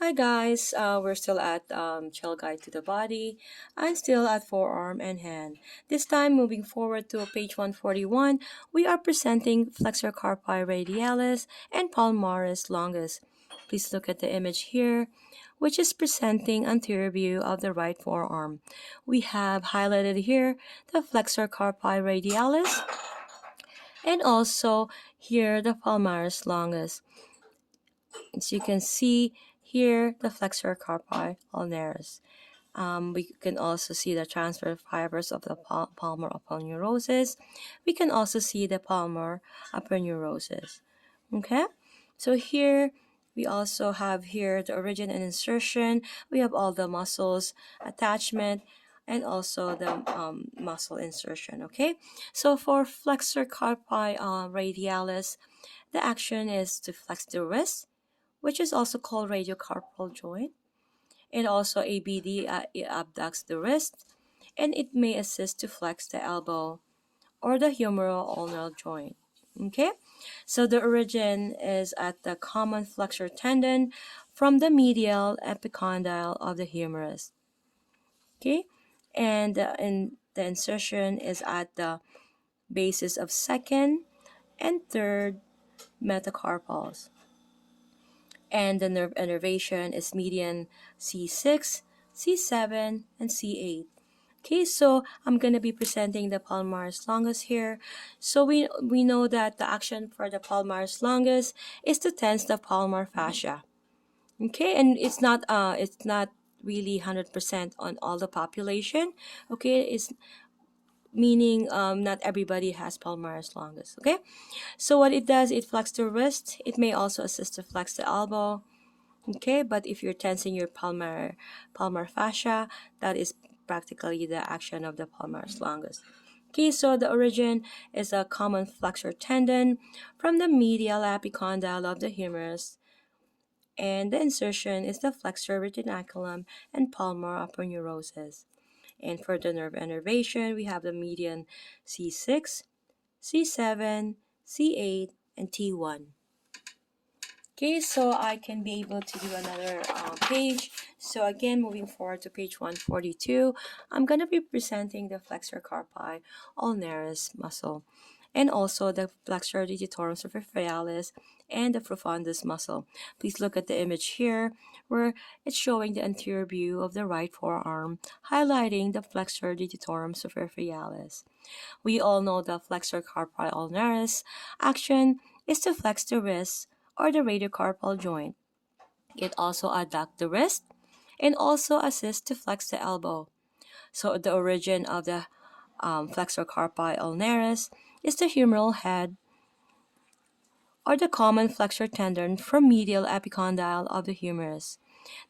Hi guys, we're still at Chill Guide to the Body. I'm still at forearm and hand. This time, moving forward to page 141, we are presenting Flexor Carpi Radialis and Palmaris Longus. Please look at the image here, which is presenting anterior view of the right forearm. We have highlighted here the Flexor Carpi Radialis and also here the Palmaris Longus. As you can see here, the flexor carpi ulnaris. We can also see the transfer fibers of the palmar aponeurosis. We can also see the palmar aponeurosis. Okay, so here we also have here the origin and insertion. We have all the muscles attachment and also the muscle insertion. Okay, so for flexor carpi radialis, the action is to flex the wrist, which is also called radiocarpal joint. And also ABD, it abducts the wrist, and it may assist to flex the elbow or the humeral ulnar joint. Okay, so the origin is at the common flexor tendon from the medial epicondyle of the humerus. Okay, and the insertion is at the basis of second and third metacarpals. And the nerve innervation is median C6, C7, and C8. Okay, so I'm going to be presenting the palmaris longus here. So we know that the action for the palmaris longus is to tense the palmar fascia. Okay, and it's not really 100% on all the population. Okay, it's meaning not everybody has palmaris longus. Okay, so what it does, it flexes the wrist. It may also assist to flex the elbow. Okay, but if you're tensing your palmar fascia, that is practically the action of the palmaris longus. Okay, so the origin is a common flexor tendon from the medial epicondyle of the humerus, and the insertion is the flexor retinaculum and palmar aponeurosis. And for the nerve innervation, we have the median C6, C7, C8, and T1. Okay, so I can be able to do another page. So again, moving forward to page 142, I'm going to be presenting the flexor carpi ulnaris muscle and also the flexor digitorum superficialis and the profundus muscle. Please look at the image here where it's showing the anterior view of the right forearm, highlighting the flexor digitorum superficialis. We all know the flexor carpi ulnaris action is to flex the wrist or the radiocarpal joint. It also adducts the wrist and also assists to flex the elbow. So the origin of the flexor carpi ulnaris is the humeral head or the common flexor tendon from medial epicondyle of the humerus.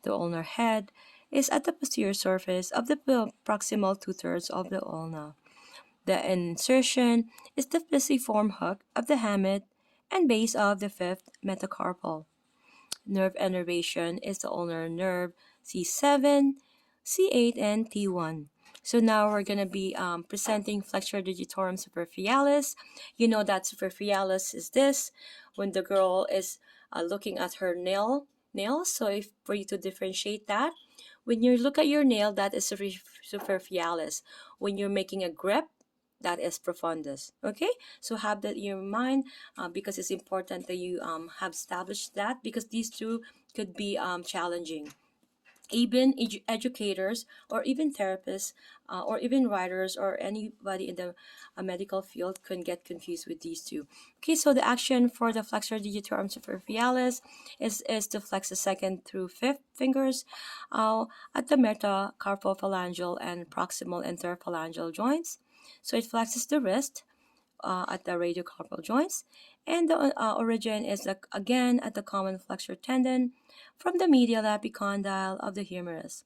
The ulnar head is at the posterior surface of the proximal two-thirds of the ulna. The insertion is the pisiform hook of the hamate and base of the fifth metacarpal. Nerve innervation is the ulnar nerve C7, C8, and T1. So now we're going to be presenting flexor digitorum superficialis. You know that superficialis is this when the girl is looking at her nails. So if for you to differentiate that, when you look at your nail, that is superficialis. When you're making a grip, that is profundus. Okay, so have that in your mind because it's important that you have established that, because these two could be challenging. Even educators or even therapists or even writers or anybody in the medical field can get confused with these two. Okay, so the action for the flexor digitorum superficialis is to flex the second through fifth fingers at the metacarpophalangeal and proximal interphalangeal joints. So it flexes the wrist at the radiocarpal joints, and the origin is again at the common flexor tendon from the medial epicondyle of the humerus.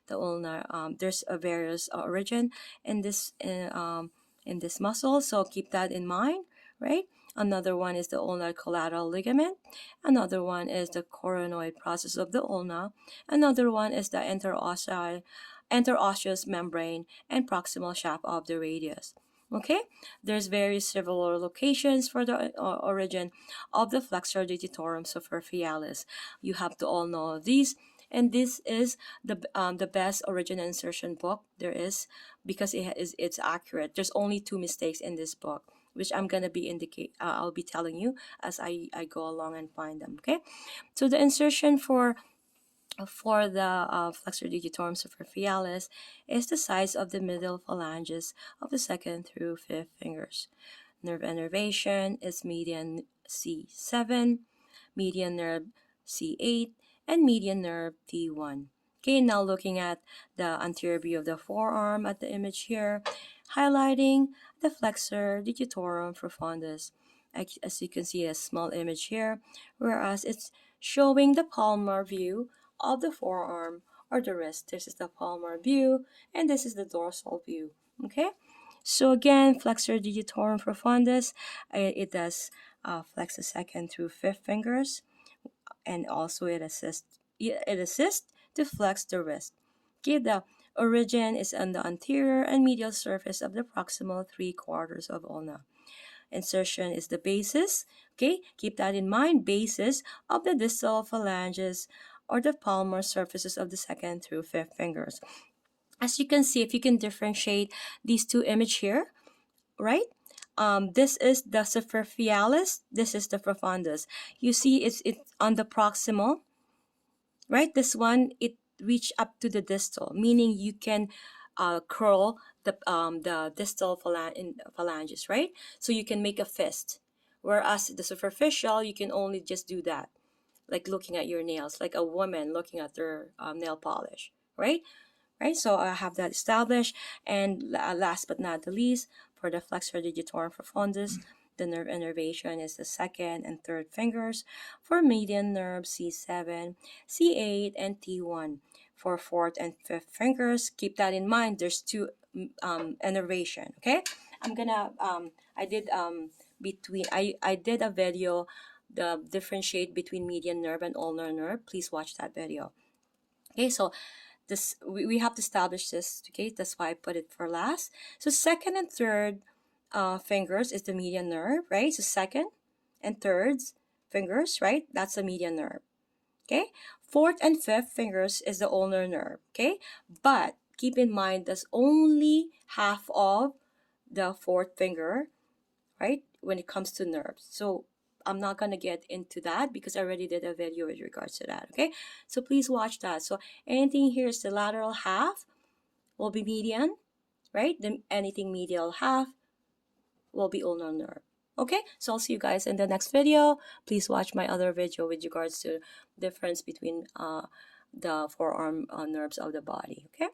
The ulnar, there's a various origin in this muscle, so keep that in mind, right? Another one is the ulnar collateral ligament. Another one is the coronoid process of the ulna. Another one is the interosseous membrane and proximal shaft of the radius. Okay, there's various several locations for the origin of the flexor digitorum superficialis. You have to all know these And this is the best original insertion book there is, because it's accurate. There's only 2 mistakes in this book, which I'm gonna be I'll be telling you as I go along and find them. Okay, so the insertion for the flexor digitorum superficialis is the size of the middle phalanges of the second through fifth fingers. Nerve innervation is median C7, median nerve C8, and median nerve T1. Okay, now looking at the anterior view of the forearm at the image here, highlighting the flexor digitorum profundus. As you can see, a small image here, whereas it's showing the palmar view of the forearm or the wrist. This is the palmar view, and this is the dorsal view. Okay, so again, flexor digitorum profundus, it does flex the second through fifth fingers, and also it assists to flex the wrist. Okay, the origin is on the anterior and medial surface of the proximal 3/4 of ulna. Insertion is the basis. Okay, keep that in mind. Basis of the distal phalanges or the palmar surfaces of the second through fifth fingers. As you can see, if you can differentiate these two images here, right? This is the superficialis. This is the profundus. You see, it's on the proximal, right? This one, it reach up to the distal, meaning you can curl the distal phalanges, right? So you can make a fist. Whereas the superficial, you can only just do that, like looking at your nails, like a woman looking at their nail polish, right? Right, so I have that established. And last but not the least, for the flexor digitorum profundus, the nerve innervation is the second and third fingers. For median nerve, C7, C8, and T1. For fourth and fifth fingers, keep that in mind. There's 2 innervation. Okay, I'm gonna I did I did a video, the differentiate between median nerve and ulnar nerve. Please watch that video. Okay, so this we have to establish this. Okay, that's why I put it for last. So second and third fingers is the median nerve, right? So second and third fingers, right? That's the median nerve. Okay, fourth and fifth fingers is the ulnar nerve. Okay, but keep in mind that's only half of the fourth finger, right, when it comes to nerves. So I'm not going to get into that because I already did a video with regards to that. Okay, so please watch that. So anything here is the lateral half will be median, right? Then anything medial half will be ulnar nerve. Okay, so I'll see you guys in the next video. Please watch my other video with regards to difference between the forearm nerves of the body. Okay.